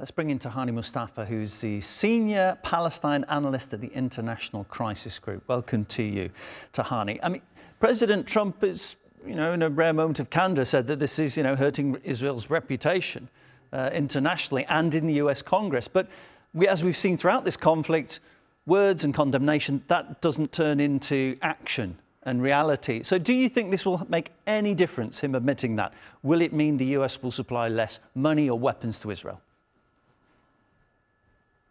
Let's bring in Tahani Mustafa, who's the Senior Palestine Analyst at the International Crisis Group. Welcome to you, Tahani. I mean, President Trump is, in a rare moment of candor, said that this is, hurting Israel's reputation internationally and in the US Congress. But as we've seen throughout this conflict, words and condemnation, that doesn't turn into action and reality. So do you think this will make any difference, him admitting that? Will it mean the US will supply less money or weapons to Israel?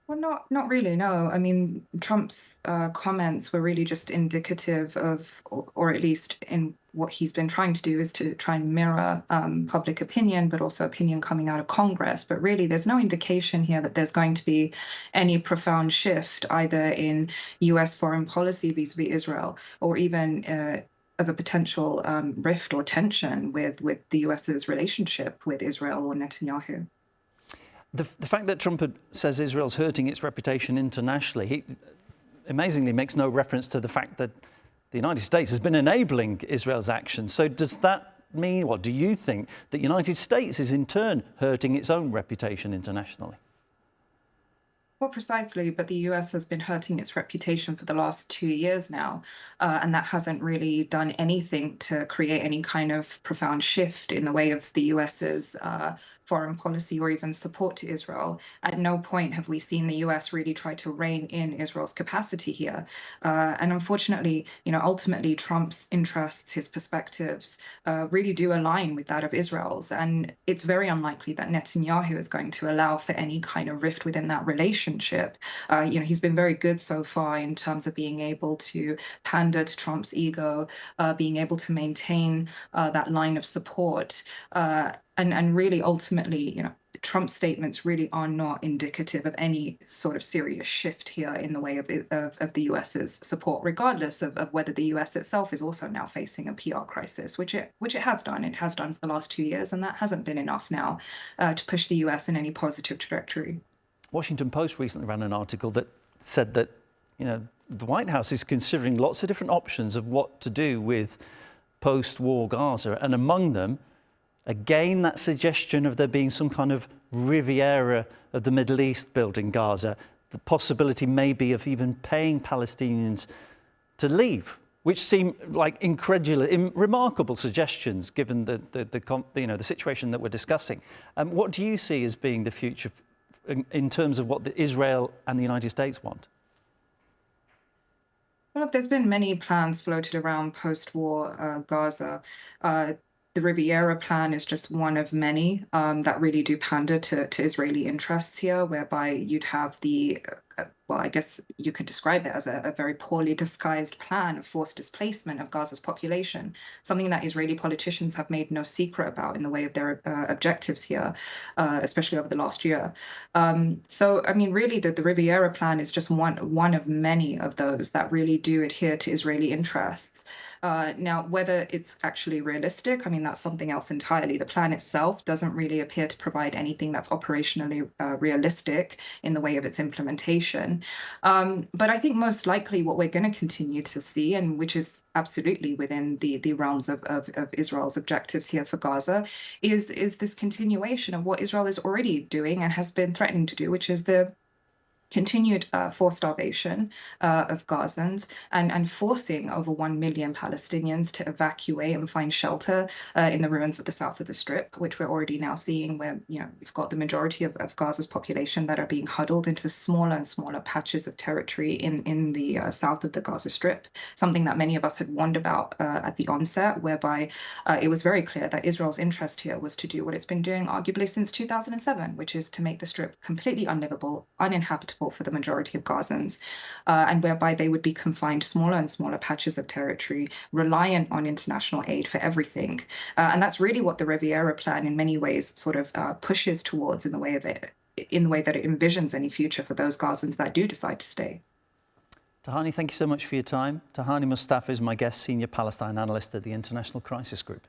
Well, not really, no. I mean, Trump's comments were really just indicative of, or at least in what he's been trying to do, is to try and mirror public opinion, but also opinion coming out of Congress. But really, there's no indication here that there's going to be any profound shift either in US foreign policy vis-a-vis Israel, or even of a potential rift or tension with the US's relationship with Israel or Netanyahu. The fact that Trump says Israel's hurting its reputation internationally, he amazingly makes no reference to the fact that the United States has been enabling Israel's actions. So does that mean, do you think that the United States is in turn hurting its own reputation internationally? Well, precisely, but the US has been hurting its reputation for the last 2 years now, and that hasn't really done anything to create any kind of profound shift in the way of the US's foreign policy or even support to Israel. At no point have we seen the US really try to rein in Israel's capacity here. And unfortunately, ultimately Trump's interests, his perspectives really do align with that of Israel's. And it's very unlikely that Netanyahu is going to allow for any kind of rift within that relationship. He's been very good so far in terms of being able to pander to Trump's ego, being able to maintain that line of support. And really, ultimately, Trump's statements really are not indicative of any sort of serious shift here in the way of the US's support, regardless of whether the US itself is also now facing a PR crisis, which it has done. It has done for the last 2 years, and that hasn't been enough now to push the US in any positive trajectory. Washington Post recently ran an article that said that, the White House is considering lots of different options of what to do with post-war Gaza, and among them, again, that suggestion of there being some kind of Riviera of the Middle East built in Gaza, the possibility maybe of even paying Palestinians to leave, which seem like remarkable suggestions given the situation that we're discussing. What do you see as being the future in terms of what Israel and the United States want? Well, there's been many plans floated around post-war Gaza. The Riviera plan is just one of many that really do pander to Israeli interests here, whereby you'd have I guess you could describe it as a very poorly disguised plan of forced displacement of Gaza's population, something that Israeli politicians have made no secret about in the way of their objectives here, especially over the last year. So, I mean, really, the Riviera plan is just one of many of those that really do adhere to Israeli interests. Now, whether it's actually realistic, I mean, that's something else entirely. The plan itself doesn't really appear to provide anything that's operationally realistic in the way of its implementation. But I think most likely what we're going to continue to see, and which is absolutely within the realms of Israel's objectives here for Gaza, is this continuation of what Israel is already doing and has been threatening to do, which is the continued forced starvation of Gazans and forcing over 1 million Palestinians to evacuate and find shelter in the ruins of the south of the Strip, which we're already now seeing where, you've got the majority of Gaza's population that are being huddled into smaller and smaller patches of territory in the south of the Gaza Strip, something that many of us had warned about at the onset, whereby it was very clear that Israel's interest here was to do what it's been doing arguably since 2007, which is to make the Strip completely unlivable, uninhabitable for the majority of Gazans, and whereby they would be confined to smaller and smaller patches of territory, reliant on international aid for everything. And that's really what the Riviera plan in many ways sort of pushes towards in the way that it envisions any future for those Gazans that do decide to stay. Tahani, thank you so much for your time. Tahani Mustafa is my guest, Senior Palestine Analyst at the International Crisis Group.